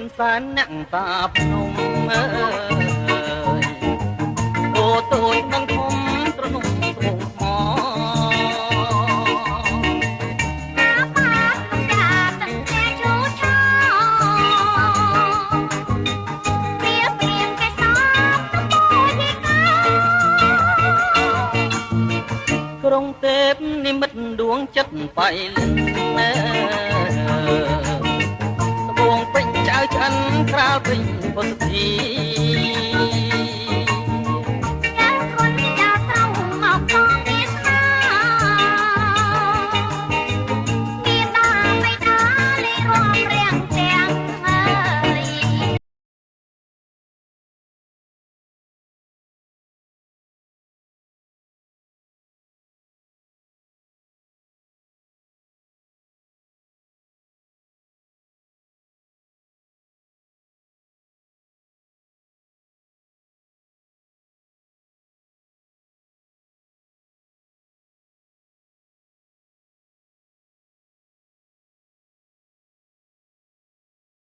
នសែនអ្នកតាភ្នំអើយអូតូចនឹងធំត្រនំស្មុំថ្មក្រុងទេពនិមិត្តដួងចិត្តបៃលិនត្បូងពេជ្រចៅឆ្អិនក្រាលពេញពុទ្ធធី